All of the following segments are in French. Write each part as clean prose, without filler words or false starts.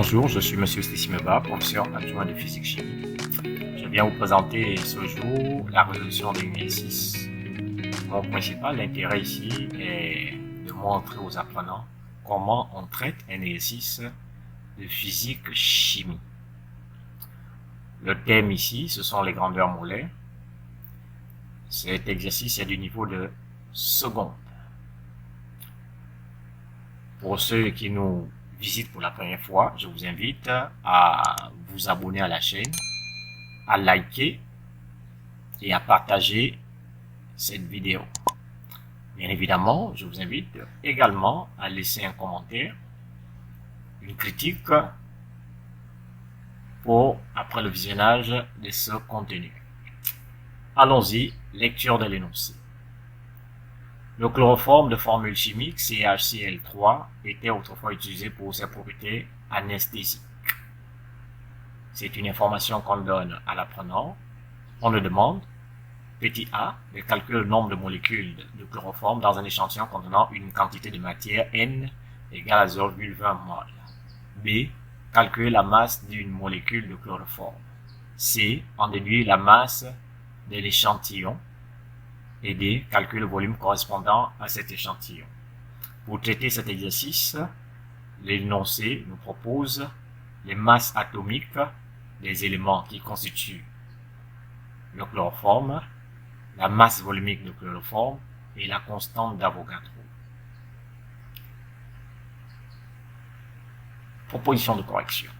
Bonjour, je suis Monsieur Stissimeba, professeur adjoint de physique-chimie. Je viens vous présenter ce jour la résolution d'un exercice. Mon principal intérêt ici est de montrer aux apprenants comment on traite un exercice de physique-chimie. Le thème ici, ce sont les grandeurs molaires. Cet exercice est du niveau de seconde. Pour ceux qui nous visitent pour la première fois, je vous invite à vous abonner à la chaîne, à liker et à partager cette vidéo. Bien évidemment, je vous invite également à laisser un commentaire, une critique après le visionnage de ce contenu. Allons-y, lecture de l'énoncé. Le chloroforme de formule chimique CHCl3 était autrefois utilisé pour ses propriétés anesthésiques. C'est une information qu'on donne à l'apprenant. On le demande, petit a, de calculer le nombre de molécules de chloroforme dans un échantillon contenant une quantité de matière N égale à 0,20 mol. B, calculer la masse d'une molécule de chloroforme. C, en déduire la masse de l'échantillon. Et D, calculer le volume correspondant à cet échantillon. Pour traiter cet exercice, l'énoncé nous propose les masses atomiques des éléments qui constituent le chloroforme, la masse volumique du chloroforme et la constante d'Avogadro. Proposition de correction.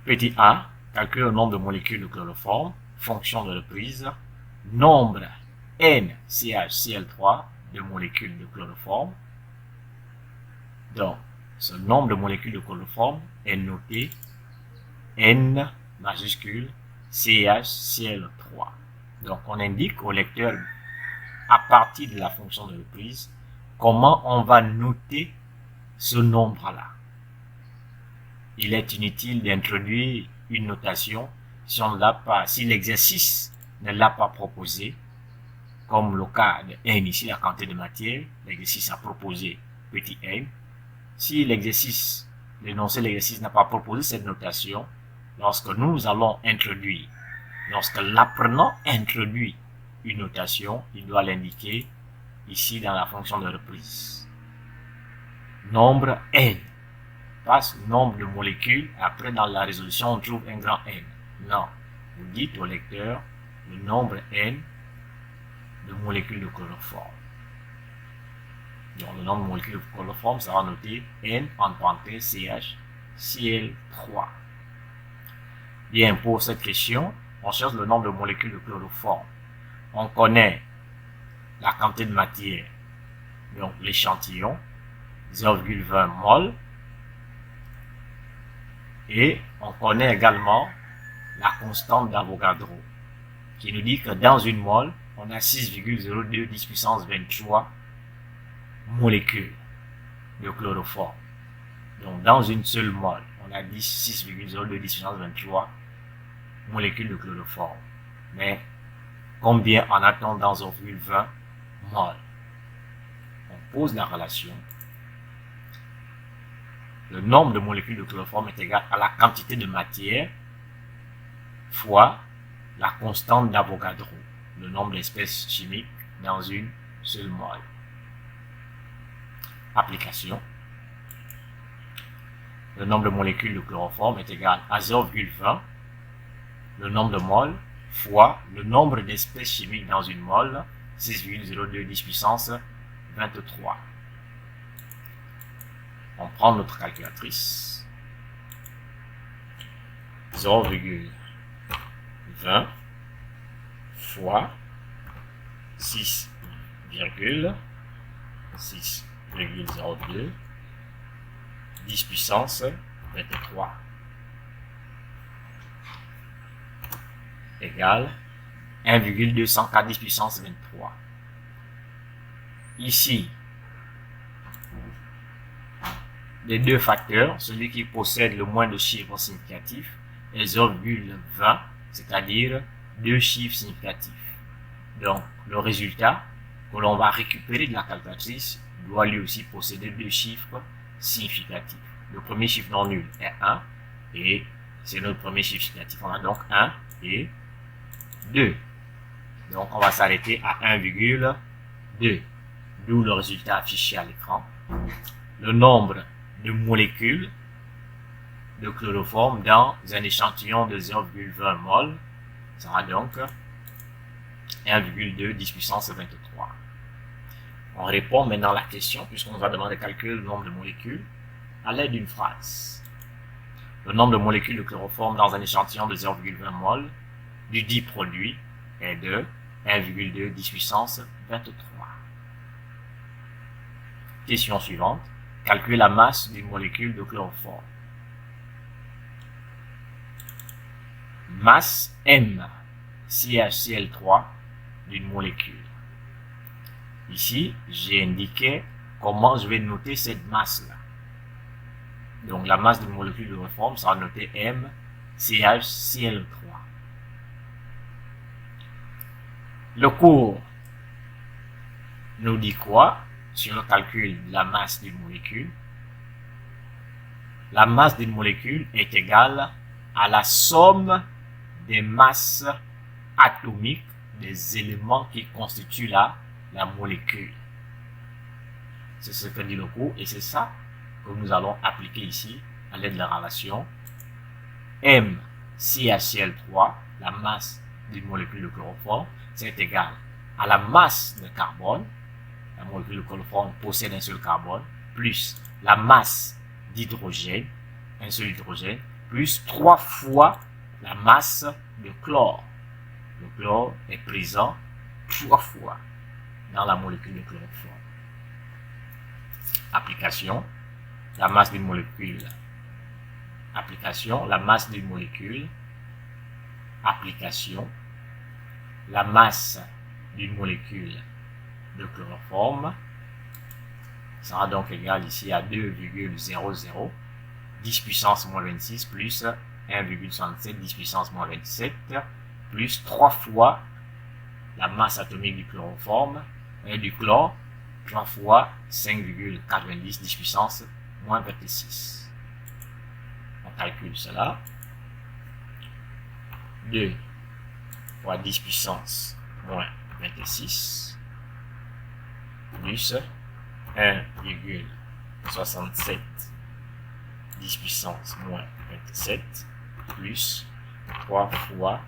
Petit a, calcule le nombre de molécules de chloroforme, fonction de reprise, nombre NCHCl3 de molécules de chloroforme. Donc, ce nombre de molécules de chloroforme est noté N majuscule CHCl3. Donc, on indique au lecteur, à partir de la fonction de reprise, comment on va noter ce nombre-là. Il est inutile d'introduire une notation si on ne l'a pas, si l'exercice ne l'a pas proposé, comme le cas de n ici, la quantité de matière, l'exercice a proposé petit n. Si l'exercice, l'énoncé de l'exercice n'a pas proposé cette notation, lorsque nous allons introduire, lorsque l'apprenant introduit une notation, il doit l'indiquer ici dans la fonction de reprise. Nombre n, pas nombre de molécules, après dans la résolution on trouve un grand N. Non, vous dites au lecteur le nombre N de molécules de chloroforme. Donc le nombre de molécules de chloroforme sera noté N en parenthèse CHCl3. Bien, pour cette question, on cherche le nombre de molécules de chloroforme. On connaît la quantité de matière, donc l'échantillon, 0,20 mol. Et on connaît également la constante d'Avogadro, qui nous dit que dans une mole, on a 6,02 10 puissance 23 molécules de chloroforme. Donc dans une seule mole, on a 6,02 10 puissance 23 molécules de chloroforme. Mais combien en a-t-on dans 0,20 mol? On pose la relation. Le nombre de molécules de chloroforme est égal à la quantité de matière fois la constante d'Avogadro, le nombre d'espèces chimiques dans une seule mole. Application. Le nombre de molécules de chloroforme est égal à 0,20, le nombre de moles, fois le nombre d'espèces chimiques dans une mole, 6,02 10 puissance 23. On prend notre calculatrice, 0,20 fois 6,02 10 puissance 23 égale 1,204 10 puissance 23. Ici, les deux facteurs, celui qui possède le moins de chiffres significatifs est 0,20, c'est-à-dire deux chiffres significatifs. Donc, le résultat que l'on va récupérer de la calculatrice doit lui aussi posséder deux chiffres significatifs. le premier chiffre non nul est 1 et c'est notre premier chiffre significatif. On a donc 1 et 2. Donc on va s'arrêter à 1,2. D'où le résultat affiché à l'écran. Le nombre de molécules de chloroforme dans un échantillon de 0,20 mol sera donc 1,2 10 puissance 23. On répond maintenant à la question, puisqu'on nous a demandé de calculer le nombre de molécules, à l'aide d'une phrase. Le nombre de molécules de chloroforme dans un échantillon de 0,20 mol du dit produit est de 1,2 10 puissance 23. Question suivante. Calculer la masse d'une molécule de chloroforme. Masse M, CHCl3 d'une molécule. Ici, j'ai indiqué comment je vais noter cette masse-là. Donc, la masse d'une molécule de chloroforme sera notée M, CHCl3. Le cours nous dit quoi sur le calcul de la masse d'une molécule? La masse d'une molécule est égale à la somme des masses atomiques des éléments qui constituent la molécule. C'est ce que dit le cours et c'est ça que nous allons appliquer ici à l'aide de la relation MCHCl3, la masse d'une molécule de chloroforme, c'est égal à la masse de carbone. La molécule de chloroforme possède un seul carbone, plus la masse d'hydrogène, un seul hydrogène, plus 3 fois la masse de chlore. Le chlore est présent 3 fois dans la molécule de chloroforme. Application, la masse d'une molécule. Application, la masse d'une molécule. Application, la masse d'une molécule de chloroforme sera donc égale ici à 2,00 10 puissance moins 26 plus 1,67 10 puissance moins 27 plus 3 fois la masse atomique du chloroforme et du chlore, 3 fois 5,90 10 puissance moins 26. On calcule cela. 2 fois 10 puissance moins 26 plus 1,67 10 puissance moins 27 plus 3 fois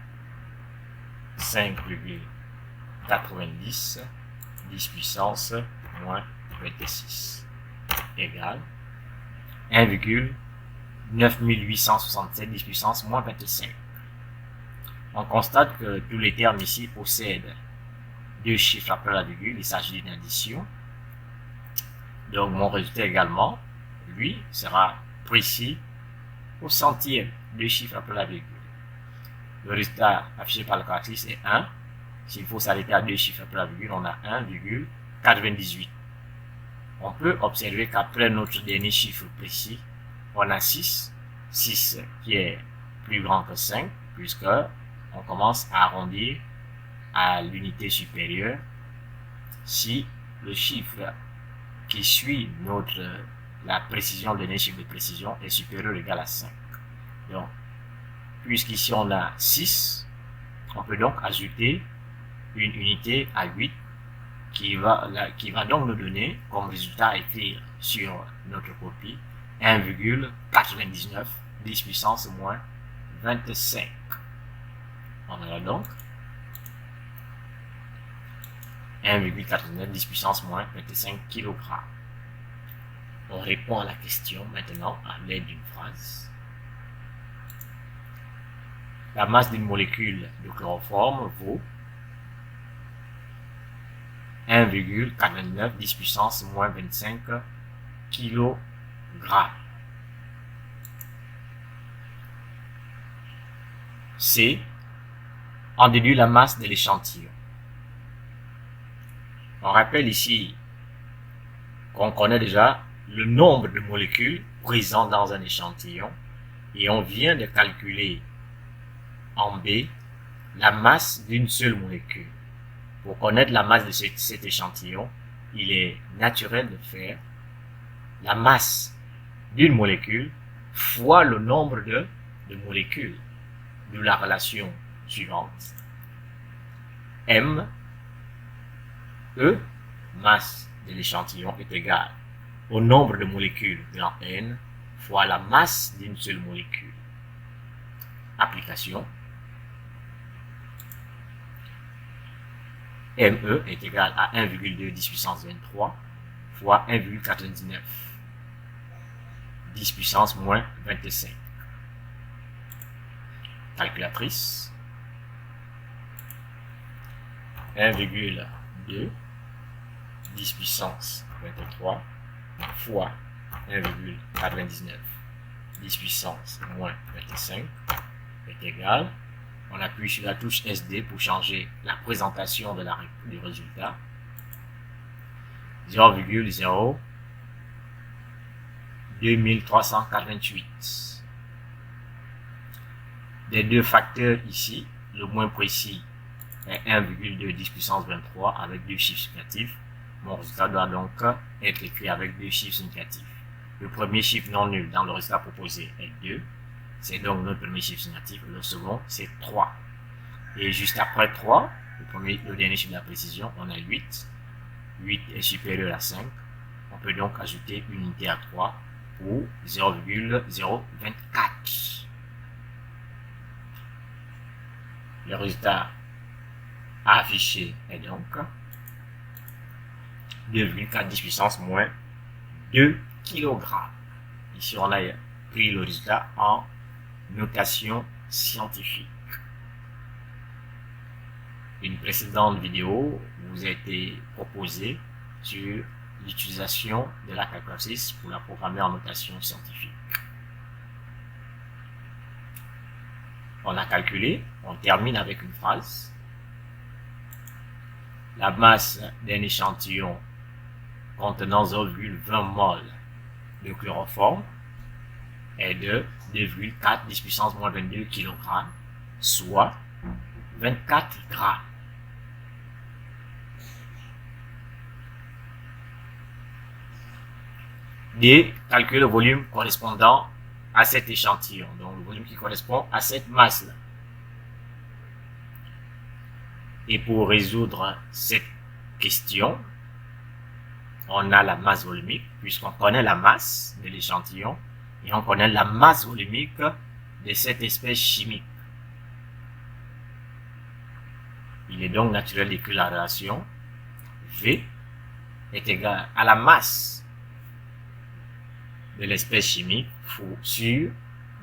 5,90 10 puissance moins 26 égale 1,9867 10 puissance moins 25. On constate que tous les termes ici possèdent deux chiffres après la virgule, il s'agit d'une addition. Donc mon résultat également, lui, sera précis au centième, deux chiffres après la virgule. Le résultat affiché par la calculatrice est 1. S'il faut s'arrêter à deux chiffres après la virgule, on a 1,98. On peut observer qu'après notre dernier chiffre précis, on a 6. 6 qui est plus grand que 5, puisque on commence à arrondir à l'unité supérieure si le chiffre qui suit la précision, le dernier chiffre de précision est supérieur ou égal à 5. Donc, puisqu'ici on a 6, on peut donc ajouter une unité à 8 qui va donc nous donner comme résultat à écrire sur notre copie 1,99 10 puissance moins 25. On a donc 1,89 10 puissance moins 25 kg. On répond à la question maintenant à l'aide d'une phrase. La masse d'une molécule de chloroforme vaut 1,89 10 puissance moins 25 kg. C. On déduit la masse de l'échantillon. On rappelle ici qu'on connaît déjà le nombre de molécules présentes dans un échantillon et on vient de calculer en B la masse d'une seule molécule. Pour connaître la masse de cet échantillon, il est naturel de faire la masse d'une molécule fois le nombre de molécules. De la relation suivante. M, E, masse de l'échantillon est égal au nombre de molécules grand N fois la masse d'une seule molécule. Application. ME est égal à 1,2 10 puissance 23 fois 1,99 10 puissance moins 25. Calculatrice. 1,2 10 puissance 23 fois 1,99 10 puissance moins 25 est égal. On appuie sur la touche SD pour changer la présentation du résultat. 0,0 2388. Des deux facteurs ici, le moins précis est 1,2 10 puissance 23 avec deux chiffres significatifs. Mon résultat doit donc être écrit avec deux chiffres significatifs. Le premier chiffre non nul dans le résultat proposé est 2. C'est donc notre premier chiffre significatif. Le second, c'est 3. Et juste après 3, le dernier chiffre de la précision, on a 8. 8 est supérieur à 5. On peut donc ajouter une unité à 3 pour 0,024. Le résultat affiché est donc 2,4 10 puissance moins 2 kg. Ici, on a pris le résultat en notation scientifique. Une précédente vidéo vous a été proposée sur l'utilisation de la calculatrice pour la programmer en notation scientifique. On a calculé, on termine avec une phrase. La masse d'un échantillon contenant 0,20 mol de chloroforme est de 2,4 10 puissance moins 22 kg, soit 24 grammes. D, calculer le volume correspondant à cet échantillon, donc le volume qui correspond à cette masse-là. Et pour résoudre cette question, on a la masse volumique, puisqu'on connaît la masse de l'échantillon, et on connaît la masse volumique de cette espèce chimique. Il est donc naturel d'écrire la relation V est égal à la masse de l'espèce chimique sur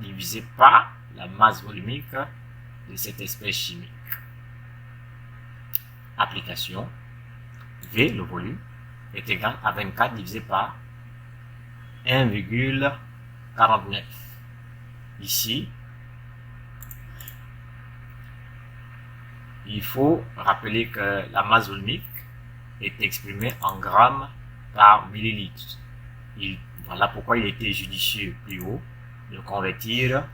divisé par la masse volumique de cette espèce chimique. Application. V, le volume, est égal à 24 divisé par 1,49. Ici, il faut rappeler que la masse volumique est exprimée en grammes par millilitre. Voilà pourquoi il était judicieux plus haut de convertir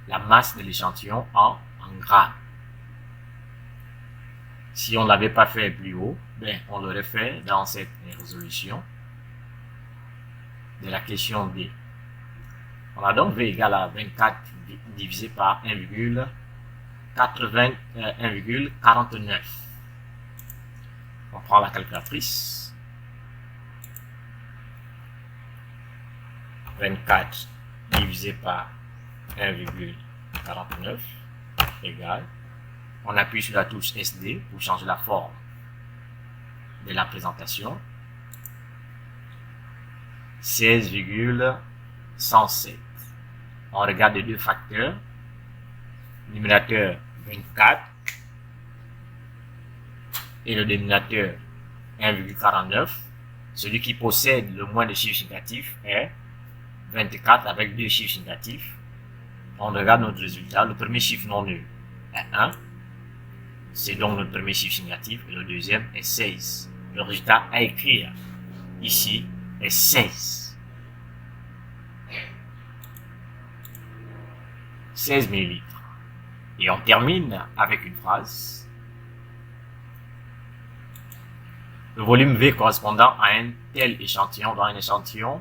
la masse de l'échantillon en grammes. Si on ne l'avait pas fait plus haut, on l'aurait fait dans cette résolution de la question D. On a donc V égale à 24 divisé par 1,49. On prend la calculatrice. 24 divisé par 1,49 égale. On appuie sur la touche SD pour changer la forme de la présentation. 16,107. On regarde les deux facteurs. Numérateur 24 et le dénominateur 1,49. Celui qui possède le moins de chiffres négatifs est 24 avec deux chiffres négatifs. On regarde notre résultat. Le premier chiffre non nul est 1. C'est donc notre premier chiffre négatif. Et le deuxième est 16. Le résultat à écrire ici est 16. 16 ml. Et on termine avec une phrase. Le volume V correspondant à un tel échantillon dans un échantillon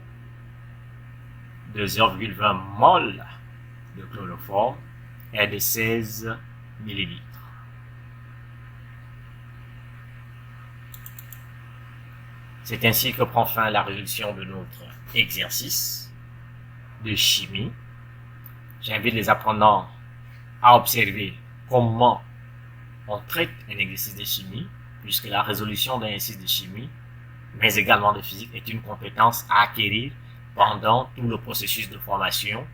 de 0,20 mol de chloroforme et de 16 millilitres. C'est ainsi que prend fin la résolution de notre exercice de chimie. J'invite les apprenants à observer comment on traite un exercice de chimie, puisque la résolution d'un exercice de chimie, mais également de physique, est une compétence à acquérir pendant tout le processus de formation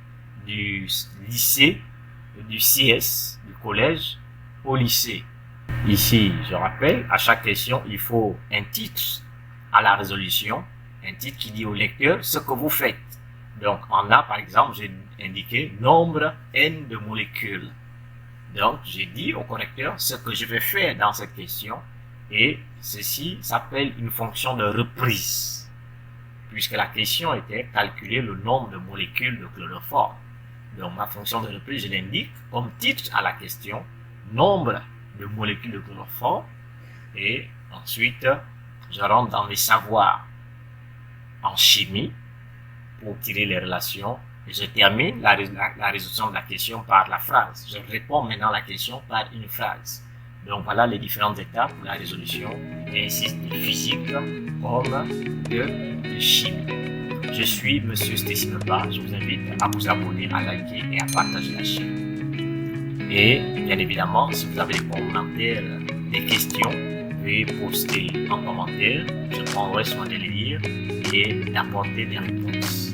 du lycée, du CS, du collège au lycée. Ici, je rappelle, à chaque question, il faut un titre à la résolution, un titre qui dit au lecteur ce que vous faites. Donc, en A, par exemple, j'ai indiqué nombre n de molécules. Donc, j'ai dit au correcteur ce que je vais faire dans cette question, et ceci s'appelle une fonction de reprise, puisque la question était calculer le nombre de molécules de chloroforme. Donc, ma fonction de reprise, je l'indique comme titre à la question, nombre de molécules de chloroforme, et ensuite, je rentre dans mes savoirs en chimie pour tirer les relations. Et je termine la résolution de la question par la phrase. Je réponds maintenant à la question par une phrase. Donc voilà les différentes étapes pour la résolution d'exercices de physique comme de chimie. Je suis Monsieur Stéphane Lebas. Je vous invite à vous abonner, à liker et à partager la chaîne. Et bien évidemment, si vous avez des commentaires, des questions, veuillez poster en commentaire. Je prendrai soin de les lire et d'apporter des réponses.